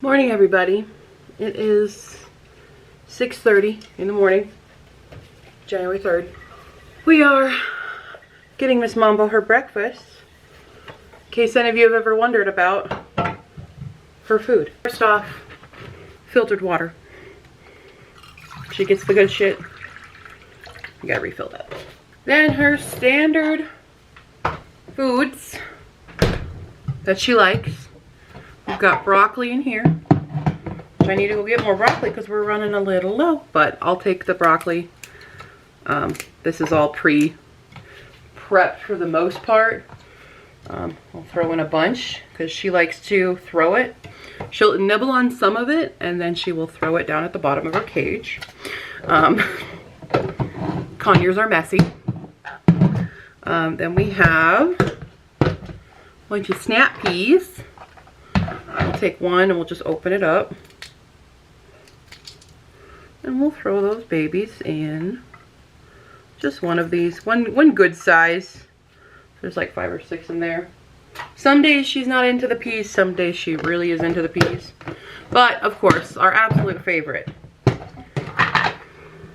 Morning, everybody. It is 6:30 in the morning, January 3rd. We are getting Miss Mambo her breakfast, in case any of you have ever wondered about her food. First off, filtered water. She gets the good shit. You gotta refill that. Then her standard foods that she likes. We've got broccoli in here. I need to go get more broccoli because we're running a little low, but I'll take the broccoli. This is all pre-prepped for the most part. I'll throw in a bunch because she likes to throw it. She'll nibble on some of it and then she will throw it down at the bottom of her cage. Conures are messy. Then we have a bunch of snap peas. We'll take one and we'll just open it up. And we'll throw those babies in. Just one of these. One good size. There's like 5 or 6 in there. Some days she's not into the peas. Some days she really is into the peas. But, of course, our absolute favorite.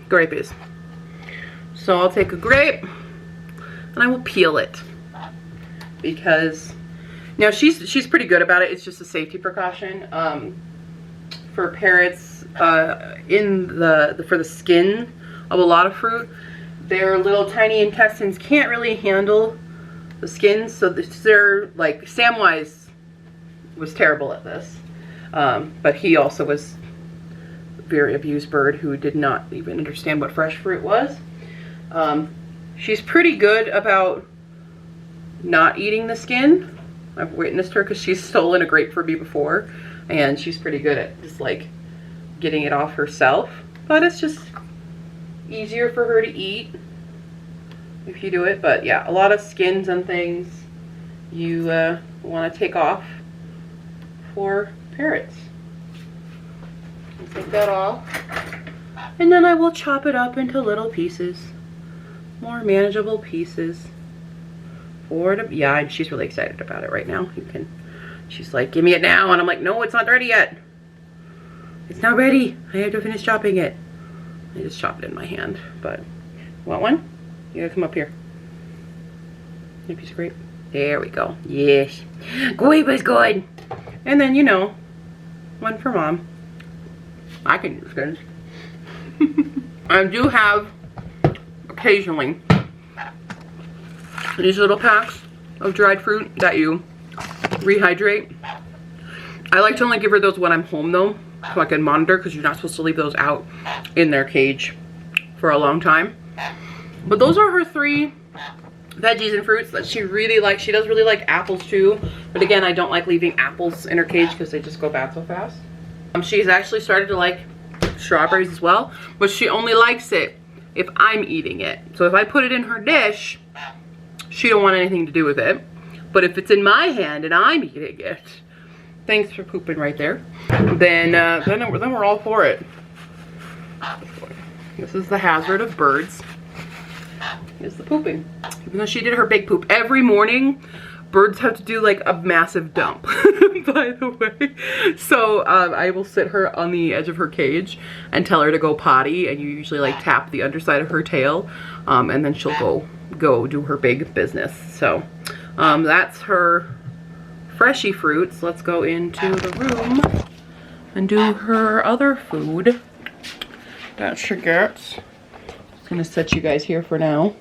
Grape is. So I'll take a grape. And I will peel it. Because... now she's pretty good about it. It's just a safety precaution for parrots. For the skin of a lot of fruit, their little tiny intestines can't really handle the skin. So they're like, Samwise was terrible at this, but he also was a very abused bird who did not even understand what fresh fruit was. She's pretty good about not eating the skin. I've witnessed her because she's stolen a grape for me before, and she's pretty good at just like getting it off herself. But it's just easier for her to eat if you do it. But yeah, a lot of skins and things you want to take off for parrots. I'll take that off, and then I will chop it up into little pieces, more manageable pieces. Yeah, and she's really excited about it right now. She's like, give me it now. And I'm like, no, it's not ready yet. It's not ready. I have to finish chopping it. I just chop it in my hand. But, want one? You gotta come up here. A piece of grape. There we go. Yes. Grape is good. And then, you know, one for mom. I can use skins. I do have, occasionally, these little packs of dried fruit that you rehydrate. I like to only give her those when I'm home though, so I can monitor, because you're not supposed to leave those out in their cage for a long time. But those are her 3 veggies and fruits that she really likes. She does really like apples too, but again, I don't like leaving apples in her cage because they just go bad so fast. She's actually started to like strawberries as well, but she only likes it if I'm eating it. So if I put it in her dish, she don't want anything to do with it. But if it's in my hand and I'm eating it, thanks for pooping right there, then we're all for it. This is the hazard of birds, is the pooping. Even though she did her big poop every morning, birds have to do like a massive dump, by the way. So I will sit her on the edge of her cage and tell her to go potty, and you usually like tap the underside of her tail, and then she'll go do her big business. So that's her freshy fruits. Let's go into the room and do her other food that she gets. I'm gonna set you guys here for now.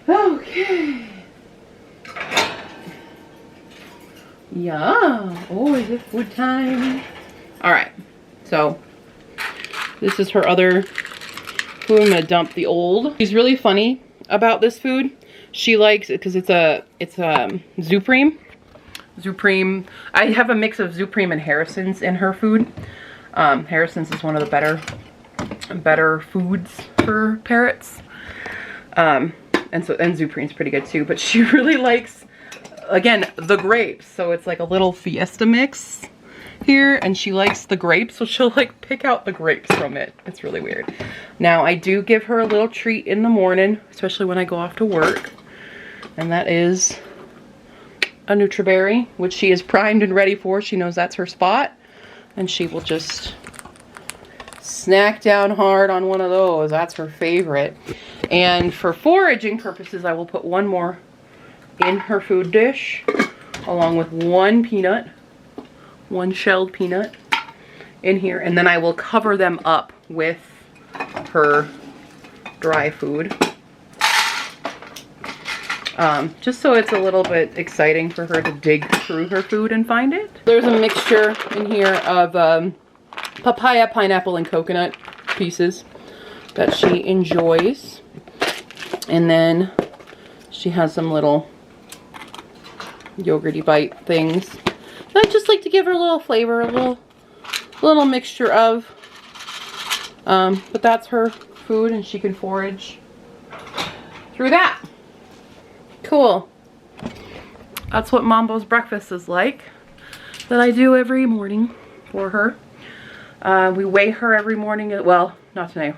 Okay. Yeah. Oh, is it food time? All right. So this is her other food. I'm gonna dump the old. She's really funny about this food. She likes it because it's Zupreme. I have a mix of Zupreme and Harrison's in her food. Harrison's is one of the better foods for parrots. And Zupreme's pretty good too. But she really likes, again, the grapes. So it's like a little Fiesta mix here, and she likes the grapes, so she'll like pick out the grapes from it. It's really weird. Now I do give her a little treat in the morning, especially when I go off to work, and that is a Nutriberry, which she is primed and ready for. She knows that's her spot. And she will just snack down hard on one of those. That's her favorite. And for foraging purposes, I will put one more in her food dish, along with one peanut, one shelled peanut in here. And then I will cover them up with her dry food. Just so it's a little bit exciting for her to dig through her food and find it. There's a mixture in here of papaya, pineapple, and coconut pieces that she enjoys. And then she has some little yogurty bite things. And I just like to give her a little flavor, a little mixture of. But that's her food, and she can forage through that. Cool. That's what Mambo's breakfast is like, that I do every morning for her. We weigh her every morning. Well, not today.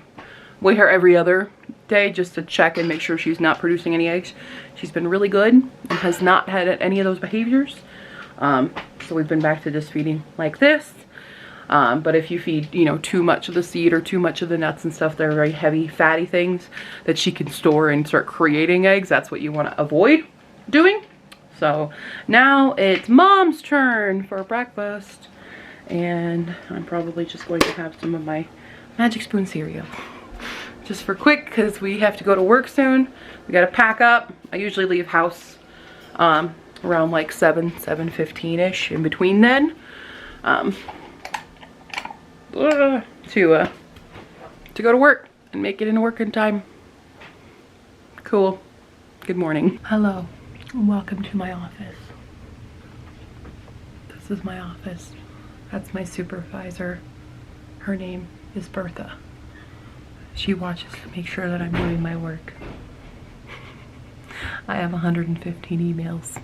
Weigh her every other day just to check and make sure she's not producing any eggs. She's been really good and has not had any of those behaviors. So we've been back to just feeding like this. But if you feed, you know, too much of the seed or too much of the nuts and stuff, they're very heavy, fatty things that she can store and start creating eggs. That's what you want to avoid doing. So now it's Mom's turn for breakfast. And I'm probably just going to have some of my Magic Spoon cereal. Just for quick, because we have to go to work soon. We got to pack up. I usually leave house around like 7:15-ish. In between then. To go to work and make it into work in time. Cool. Good morning. Hello, and welcome to my office. This is my office. That's my supervisor. Her name is Bertha. She watches to make sure that I'm doing my work. I have 115 emails.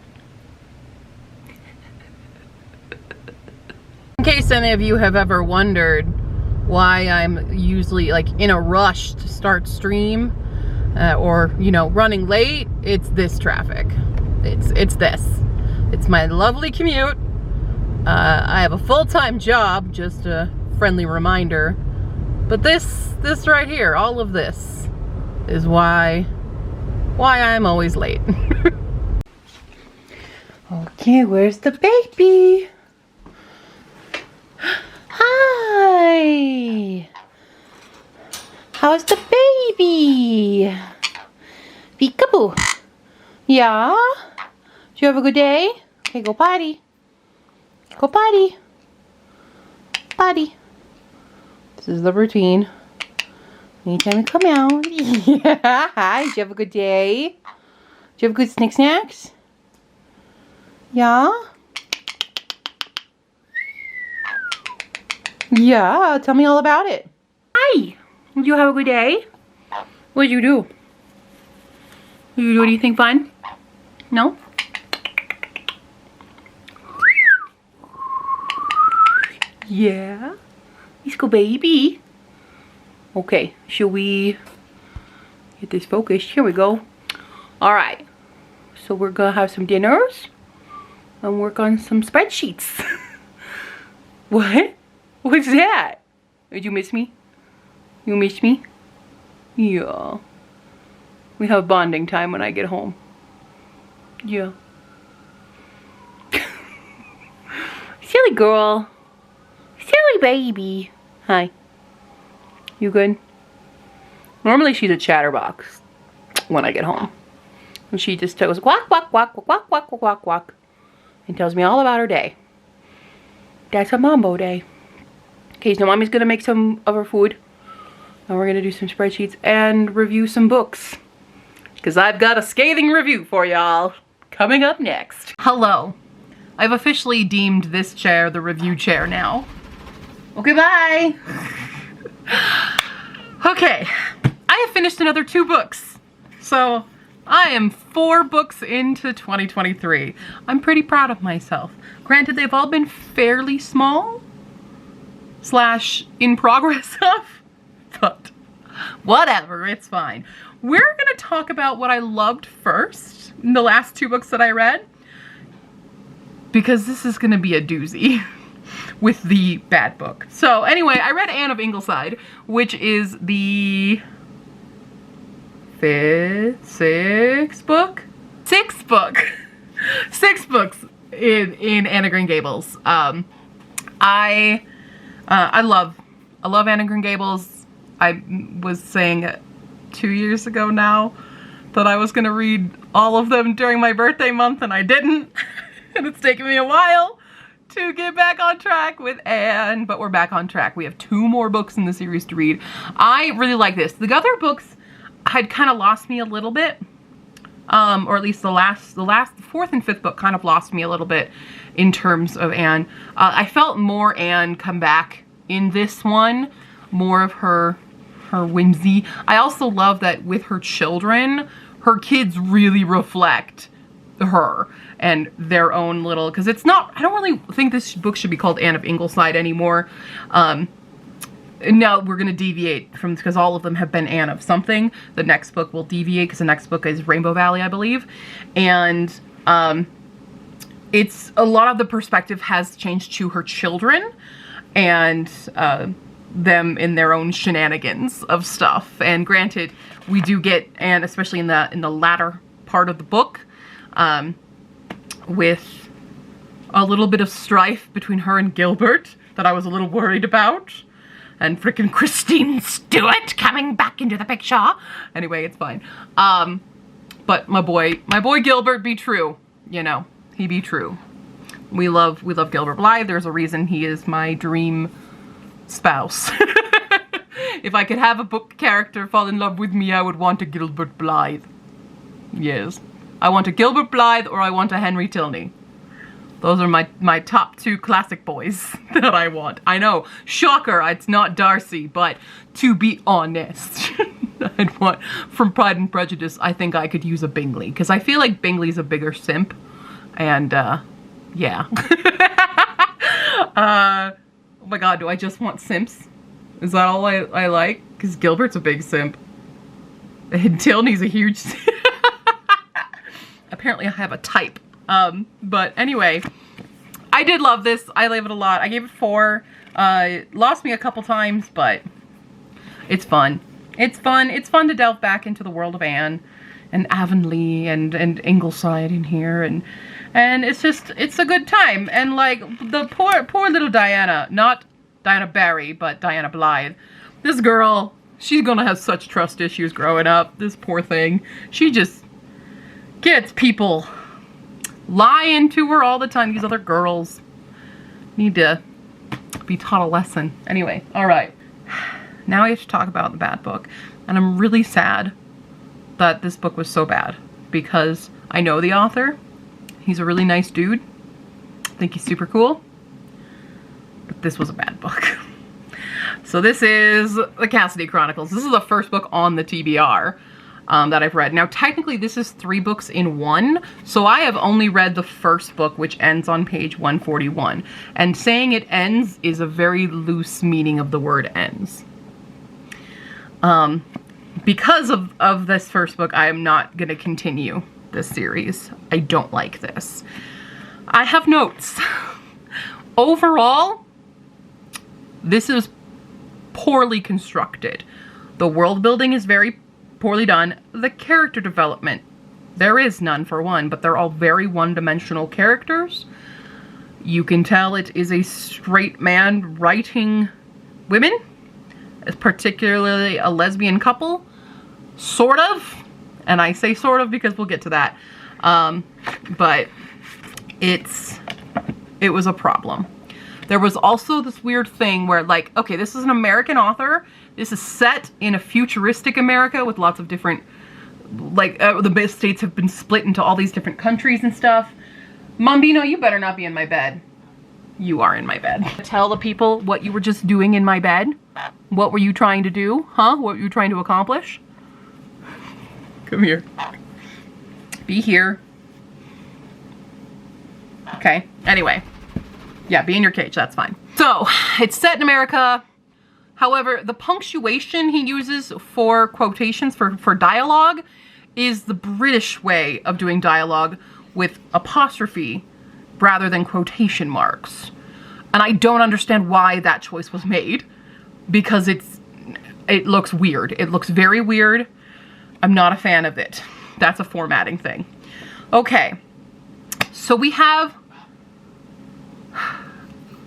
In case any of you have ever wondered why I'm usually like in a rush to start stream or, you know, running late, it's this traffic. It's this. It's my lovely commute. I have a full-time job, just a friendly reminder. But this right here, all of this is why I'm always late. Okay, where's the baby? Hi! How's the baby? Peekaboo. Yeah? Did you have a good day? Okay, go potty. Go potty. Potty. This is the routine. Anytime you come out. Yeah. Hi. Did you have a good day? Did you have good snacks? Yeah? Yeah, tell me all about it. Hi! Did you have a good day? What did you do? Did you do anything fun? No? Yeah? Let's go, baby. Okay, shall we get this focused? Here we go. Alright, so we're gonna have some dinners and work on some spreadsheets. What? What's that? Did you miss me? You miss me? Yeah. We have bonding time when I get home. Yeah. Silly girl. Silly baby. Hi. You good? Normally she's a chatterbox when I get home. And she just goes quack, quack, quack, quack, quack, quack, quack, quack. And tells me all about her day. That's a Mambo day. Okay, so Mommy's gonna make some of her food. And we're gonna do some spreadsheets and review some books. Because I've got a scathing review for y'all coming up next. Hello. I've officially deemed this chair the review chair now. Okay, bye. Okay, I have finished another 2 books. So I am 4 books into 2023. I'm pretty proud of myself. Granted, they've all been fairly small / in progress stuff, but whatever, it's fine. We're gonna talk about what I loved first in the last 2 books that I read. because this is gonna be a doozy with the bad book. So anyway, I read Anne of Ingleside, which is the sixth book six books in Anne of Green Gables. I love Anne of Green Gables. I was saying 2 years ago now that I was gonna read all of them during my birthday month, and I didn't. And it's taken me a while to get back on track with Anne, but we're back on track. We have 2 more books in the series to read. I really like this. The other books had kind of lost me a little bit, or at least the fourth and fifth book kind of lost me a little bit in terms of Anne. I felt more Anne come back in this one, more of her whimsy. I also love that with her children, her kids really reflect her and their own little, because it's not, I don't really think this book should be called Anne of Ingleside anymore. Now we're going to deviate from, because all of them have been Anne of something. The next book will deviate because the next book is Rainbow Valley, I believe. And it's, a lot of the perspective has changed to her children and them in their own shenanigans of stuff. And granted, we do get Anne, especially in the latter part of the book, with a little bit of strife between her and Gilbert that I was a little worried about. And frickin' Christine Stewart coming back into the picture. Anyway, it's fine. But my boy Gilbert be true. You know, he be true. We love Gilbert Blythe. There's a reason he is my dream spouse. If I could have a book character fall in love with me, I would want a Gilbert Blythe. Yes. I want a Gilbert Blythe or I want a Henry Tilney. Those are my top 2 classic boys that I want. I know, shocker, it's not Darcy, but to be honest, I'd want, from Pride and Prejudice, I think I could use a Bingley, because I feel like Bingley's a bigger simp, and, yeah. Oh my god, do I just want simps? Is that all I like? Because Gilbert's a big simp. And Tilney's a huge simp. Apparently I have a type. But anyway, I did love this. I love it a lot. I gave it 4. Lost me a couple times, but it's fun. It's fun. It's fun to delve back into the world of Anne and Avonlea and Ingleside in here, and it's just, it's a good time. And like the poor little Diana, not Diana Barry, but Diana Blythe. This girl, she's gonna have such trust issues growing up. This poor thing. She just gets people lying to her all the time. These other girls need to be taught a lesson. Anyway, all right. Now we have to talk about the bad book. And I'm really sad that this book was so bad, because I know the author. He's a really nice dude. I think he's super cool. But this was a bad book. So this is the Cassidy Chronicles. This is the first book on the TBR. That I've read. Now, technically, this is 3 books in 1, so I have only read the first book, which ends on page 141. And saying it ends is a very loose meaning of the word ends. Because of this first book, I am not going to continue this series. I don't like this. I have notes. Overall, this is poorly constructed. The world building is very poorly done. The character development, there is none for one, but they're all very one-dimensional characters. You can tell it is a straight man writing women, particularly a lesbian couple, sort of. And I say sort of because we'll get to that. But it was a problem. There was also this weird thing where, like, okay, this is an American author. This is set in a futuristic America with lots of different, like, the states have been split into all these different countries and stuff. Mambino, you better not be in my bed. You are in my bed. Tell the people what you were just doing in my bed. What were you trying to do? Huh? What were you trying to accomplish? Come here. Be here. Okay. Anyway. Yeah, be in your cage. That's fine. So, it's set in America. However, the punctuation he uses for quotations, for dialogue, is the British way of doing dialogue with apostrophe rather than quotation marks. And I don't understand why that choice was made, because it looks weird. It looks very weird. I'm not a fan of it. That's a formatting thing. Okay, so we have,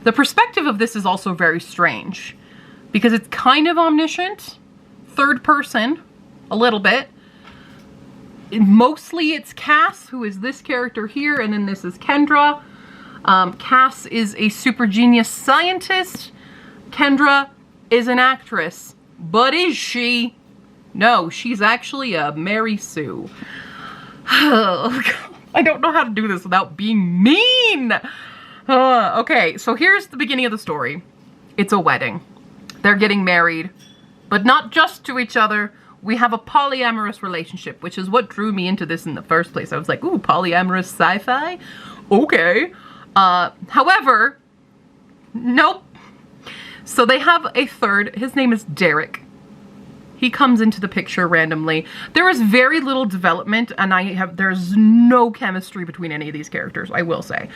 the perspective of this is also very strange, because it's kind of omniscient, third person, a little bit. Mostly it's Cass, who is this character here, and then this is Kendra. Cass is a super genius scientist. Kendra is an actress. But is she? No, she's actually a Mary Sue. Oh, God. I don't know how to do this without being mean. Okay, so here's the beginning of the story. It's a wedding. They're getting married, but not just to each other. We have a polyamorous relationship, which is what drew me into this in the first place. I was like, ooh, polyamorous sci-fi? Okay. However, nope. So they have a third. His name is Derek. He comes into the picture randomly. There is very little development, and there's no chemistry between any of these characters, I will say.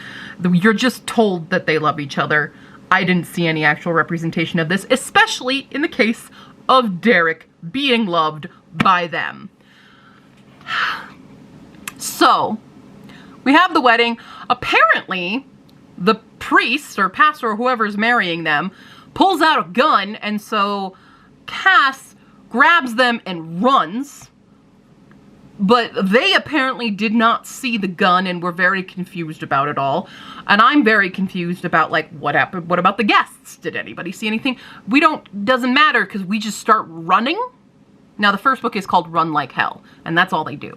You're just told that they love each other. I didn't see any actual representation of this, especially in the case of Derek being loved by them. So, we have the wedding. Apparently, the priest or pastor or whoever is marrying them pulls out a gun, and so Cass grabs them and runs. But they apparently did not see the gun and were very confused about it all. And I'm very confused about, like, what happened? What about the guests? Did anybody see anything? Doesn't matter, because we just start running. Now, the first book is called Run Like Hell, and that's all they do.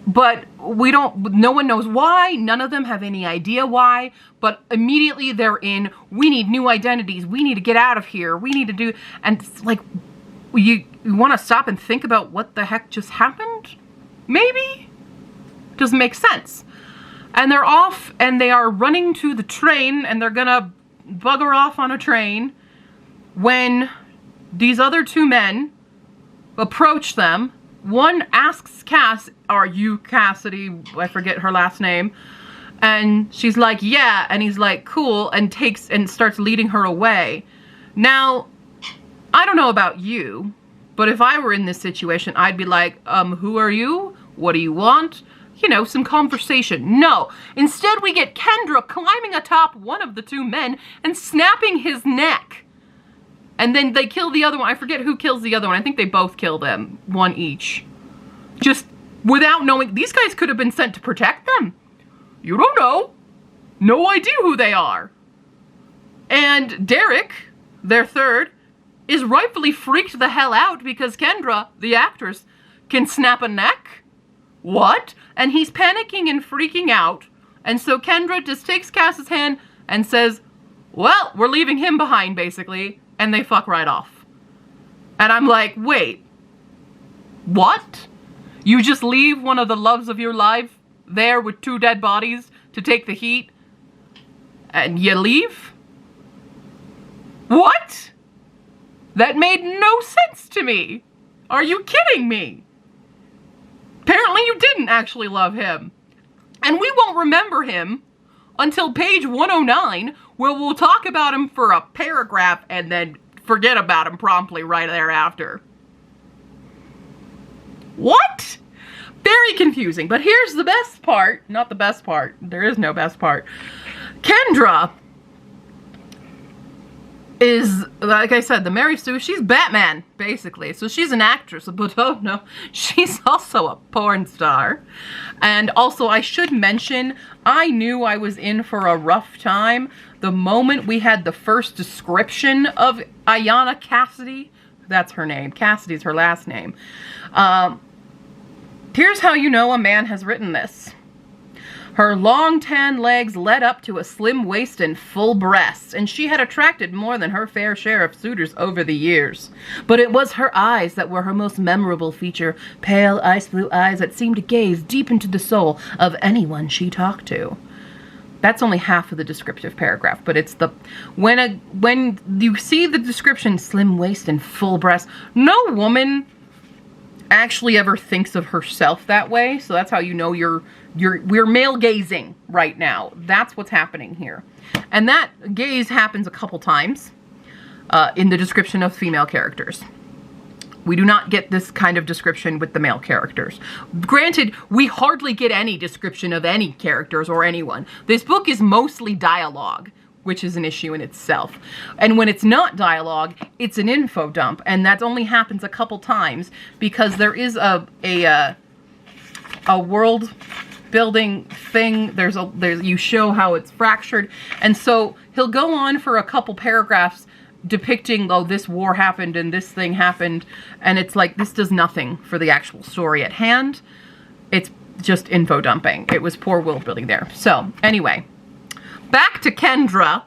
But no one knows why. None of them have any idea why. But immediately they're in, we need new identities. We need to get out of here. We need to do, and it's like, you want to stop and think about what the heck just happened? Maybe? Doesn't make sense. And they're off, and they are running to the train, and they're gonna bugger off on a train when these other two men approach them. One asks Cass, "Are you Cassidy?" I forget her last name. And she's like, "Yeah," and he's like, "Cool," and starts leading her away. Now, I don't know about you, but if I were in this situation, I'd be like, who are you? What do you want? You know, some conversation. No. Instead, we get Kendra climbing atop one of the two men and snapping his neck. And then they kill the other one. I forget who kills the other one. I think they both kill them. One each. Just without knowing. These guys could have been sent to protect them. You don't know. No idea who they are. And Derek, their third, is rightfully freaked the hell out because Kendra, the actress, can snap a neck? What? And he's panicking and freaking out. And so Kendra just takes Cass's hand and says, well, we're leaving him behind, basically. And they fuck right off. And I'm like, wait. What? You just leave one of the loves of your life there with two dead bodies to take the heat? And you leave? What? That made no sense to me. Are you kidding me? Apparently you didn't actually love him. And we won't remember him until page 109, where we'll talk about him for a paragraph and then forget about him promptly right thereafter. What? Very confusing. But here's the best part. Not the best part. There is no best part. Kendra is, like I said, the Mary Sue, she's Batman, basically. So she's an actress, but oh no, she's also a porn star. And also, I should mention, I knew I was in for a rough time the moment we had the first description of Ayanna Cassidy. That's her name. Cassidy's her last name. Here's how you know a man has written this. Her long tan legs led up to a slim waist and full breasts, and she had attracted more than her fair share of suitors over the years. But it was her eyes that were her most memorable feature, pale ice blue eyes that seemed to gaze deep into the soul of anyone she talked to. That's only half of the descriptive paragraph, but it's the, when you see the description, slim waist and full breasts, no woman actually ever thinks of herself that way. So that's how you know we're male gazing right now. That's what's happening here. And that gaze happens a couple times in the description of female characters. We do not get this kind of description with the male characters. Granted, we hardly get any description of any characters or anyone. This book is mostly dialogue, which is an issue in itself. And when it's not dialogue, it's an info dump, and that only happens a couple times because there is a world building thing. You show how it's fractured, and so he'll go on for a couple paragraphs depicting, oh, this war happened and this thing happened, and it's like, this does nothing for the actual story at hand. It's just info dumping. It was poor world building there. So anyway, back to Kendra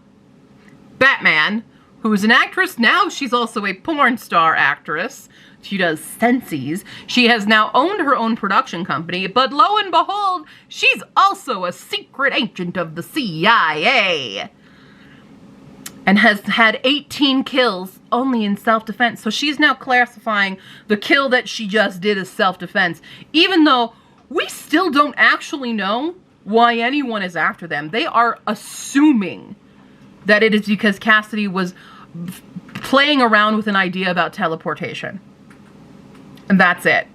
Batman, who's an actress. Now she's also a porn star actress. She does sensies. She has now owned her own production company, but lo and behold, she's also a secret agent of the CIA. And has had 18 kills only in self-defense. So she's now classifying the kill that she just did as self-defense, even though we still don't actually know why anyone is after them. They are assuming that it is because Cassidy was playing around with an idea about teleportation. And that's it.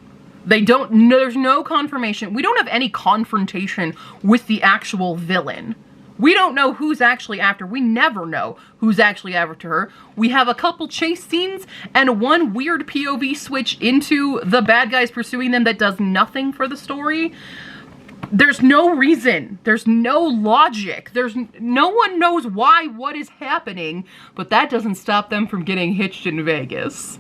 They don't know, there's no confirmation. We don't have any confrontation with the actual villain. We don't know who's actually after. We never know who's actually after her. We have a couple chase scenes and one weird POV switch into the bad guys pursuing them that does nothing for the story. There's no reason. There's no logic. No one knows why what is happening, but that doesn't stop them from getting hitched in Vegas.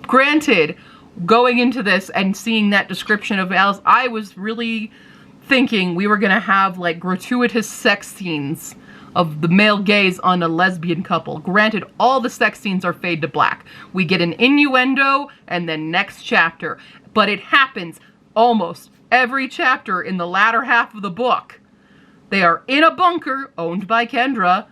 Granted, going into this and seeing that description of Alice, I was really thinking we were gonna have like gratuitous sex scenes of the male gaze on a lesbian couple. Granted, all the sex scenes are fade to black. We get an innuendo and then next chapter, but it happens almost every chapter in the latter half of the book. They are in a bunker owned by Kendra.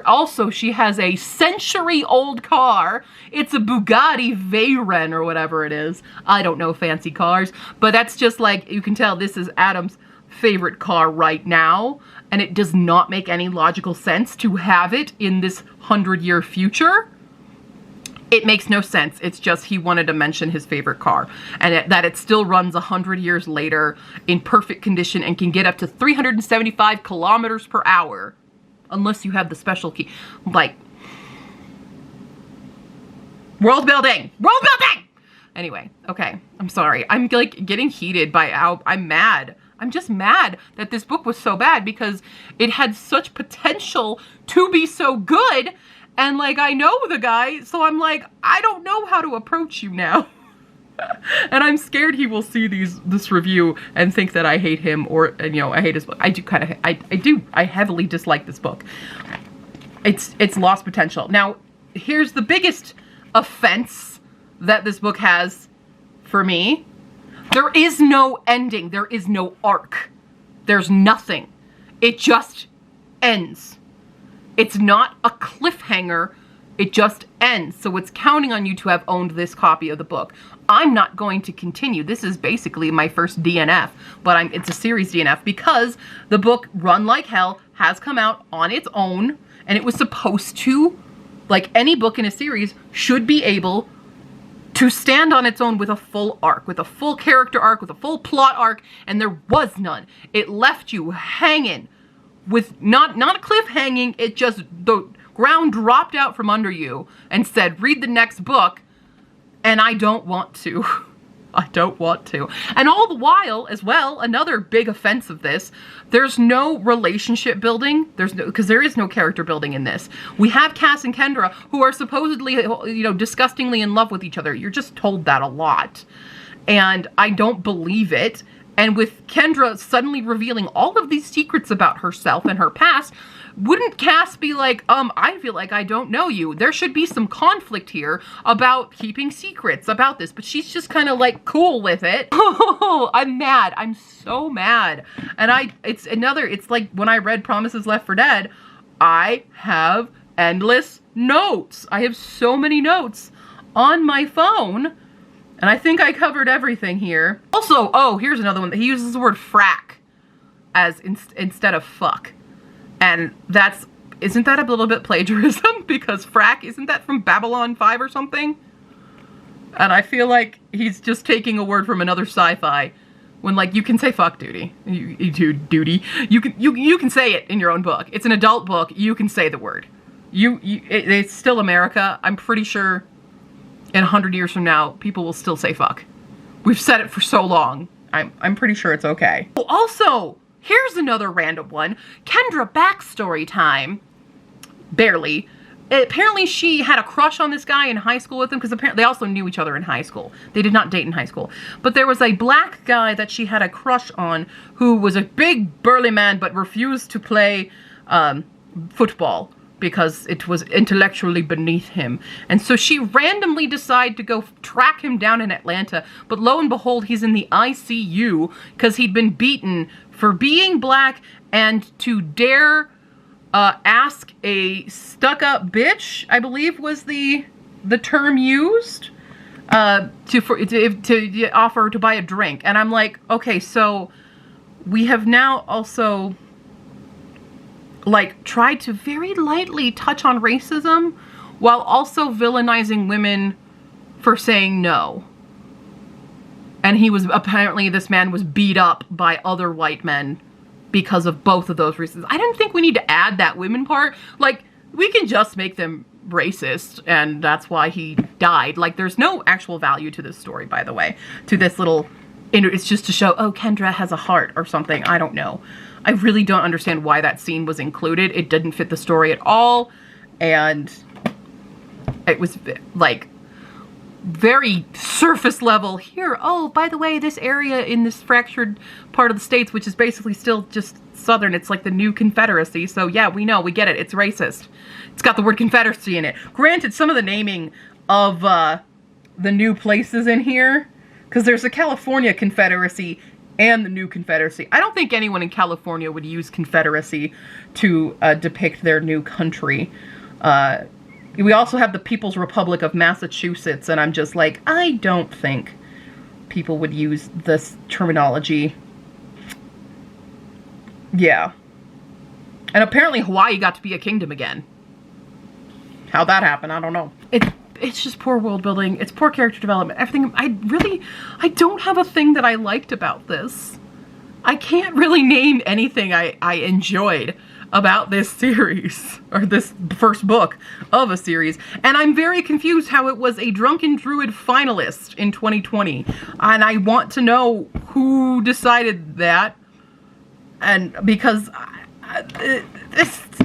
Also, she has a century-old car. It's a Bugatti Veyron or whatever it is. I don't know fancy cars, but that's just like, you can tell this is Adam's favorite car right now, and it does not make any logical sense to have it in this 100-year future. It makes no sense. It's just he wanted to mention his favorite car, and that it still runs 100 years later in perfect condition and can get up to 375 kilometers per hour. Unless you have the special key. Like, world building! World building! Anyway, okay. I'm sorry. I'm like getting heated by how I'm mad. I'm just mad that this book was so bad because it had such potential to be so good. And like, I know the guy, so I'm like, I don't know how to approach you now. And I'm scared he will see this review and think that I hate him or, you know, I hate his book. I do kind of, I heavily dislike this book. It's lost potential. Now, here's the biggest offense that this book has for me. There is no ending. There is no arc. There's nothing. It just ends. It's not a cliffhanger. It just ends. So it's counting on you to have owned this copy of the book. I'm not going to continue. This is basically my first DNF, but it's a series DNF because the book Run Like Hell has come out on its own, and it was supposed to, like any book in a series, should be able to stand on its own with a full arc, with a full character arc, with a full plot arc, and there was none. It left you hanging with not a cliff hanging, it just, the ground dropped out from under you and said, read the next book. And I don't want to. I don't want to. And all the while, as well, another big offense of this, there's no relationship building. Because there is no character building in this. We have Cass and Kendra, who are supposedly, you know, disgustingly in love with each other. You're just told that a lot. And I don't believe it. And with Kendra suddenly revealing all of these secrets about herself and her past, wouldn't Cass be like, I feel like I don't know you. There should be some conflict here about keeping secrets about this. But she's just kind of like cool with it. Oh, I'm mad. I'm so mad. And it's like when I read Promises Left for Dead, I have endless notes. I have so many notes on my phone. And I think I covered everything here. Also, oh, here's another one. He uses the word frack as instead of fuck. And isn't that a little bit plagiarism? Because frack, isn't that from Babylon 5 or something? And I feel like he's just taking a word from another sci-fi. When, like, you can say fuck duty. Duty. You can say it in your own book. It's an adult book. You can say the word. It's still America. I'm pretty sure in 100 years from now, people will still say fuck. We've said it for so long. I'm pretty sure it's okay. Oh, also, here's another random one. Kendra backstory time. Barely. Apparently she had a crush on this guy in high school with him, because apparently they also knew each other in high school. They did not date in high school. But there was a black guy that she had a crush on who was a big burly man but refused to play football because it was intellectually beneath him. And so she randomly decided to go track him down in Atlanta, but lo and behold, he's in the ICU because he'd been beaten for being black and to dare ask a stuck-up bitch, I believe was the term used, to offer to buy a drink. And I'm like, okay, so we have now also, like, tried to very lightly touch on racism while also villainizing women for saying no. And apparently this man was beat up by other white men because of both of those reasons. I didn't think we need to add that women part. Like, we can just make them racist, and that's why he died. Like, there's no actual value to this story, by the way. To this little... It's just to show, oh, Kendra has a heart or something. I don't know. I really don't understand why that scene was included. It didn't fit the story at all. And it was, like, very surface level here. Oh, by the way, this area in this fractured part of the States, which is basically still just Southern, it's like the new Confederacy. So yeah, we know, we get it. It's racist. It's got the word Confederacy in it. Granted, some of the naming of the new places in here, because there's a California Confederacy and the new Confederacy. I don't think anyone in California would use Confederacy to depict their new country. We also have the People's Republic of Massachusetts, and I'm just like, I don't think people would use this terminology. Yeah. And apparently Hawaii got to be a kingdom again. How that happened, I don't know. It's just poor world building. It's poor character development. Everything. I don't have a thing that I liked about this. I can't really name anything I enjoyed about this series, or this first book of a series. And I'm very confused how it was a Drunken Druid finalist in 2020. And I want to know who decided that. And because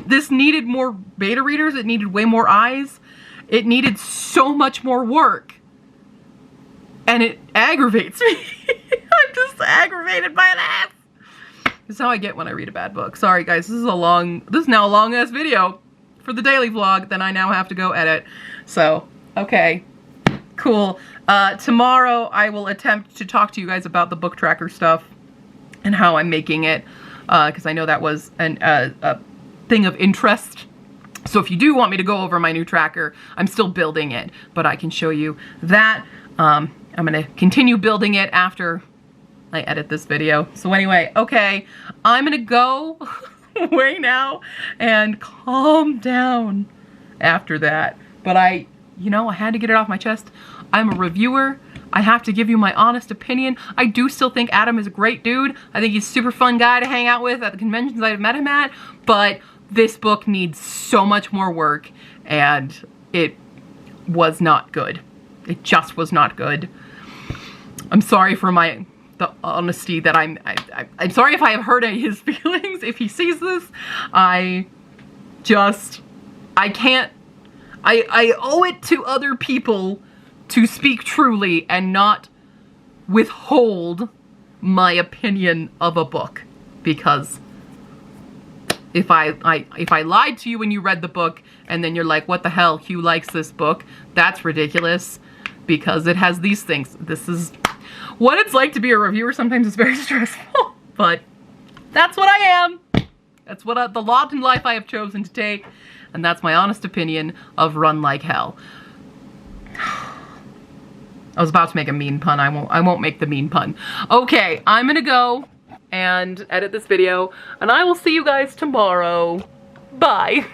this needed more beta readers, it needed way more eyes. It needed so much more work. And it aggravates me. I'm just aggravated by that. This is how I get when I read a bad book. Sorry guys, this is now a long ass video for the daily vlog that I now have to go edit. So, okay, cool. Tomorrow I will attempt to talk to you guys about the book tracker stuff and how I'm making it, because I know that was a thing of interest. So if you do want me to go over my new tracker, I'm still building it, but I can show you that. I'm gonna continue building it after I edit this video. So anyway, okay, I'm gonna go away now and calm down after that. But I had to get it off my chest. I'm a reviewer. I have to give you my honest opinion. I do still think Adam is a great dude. I think he's a super fun guy to hang out with at the conventions I've met him at, but this book needs so much more work, and it was not good. It just was not good. I'm sorry for the honesty that I'm sorry if I have hurt any of his feelings. If he sees this, I can't, I owe it to other people to speak truly and not withhold my opinion of a book, because if I lied to you when you read the book and then you're like, what the hell, Hugh likes this book, that's ridiculous, because it has these things. This is what it's like to be a reviewer. Sometimes it's very stressful, but that's what I am. That's what the lot in life I have chosen to take, and that's my honest opinion of Run Like Hell. I was about to make a mean pun. I won't make the mean pun. Okay, I'm gonna go and edit this video, and I will see you guys tomorrow. Bye.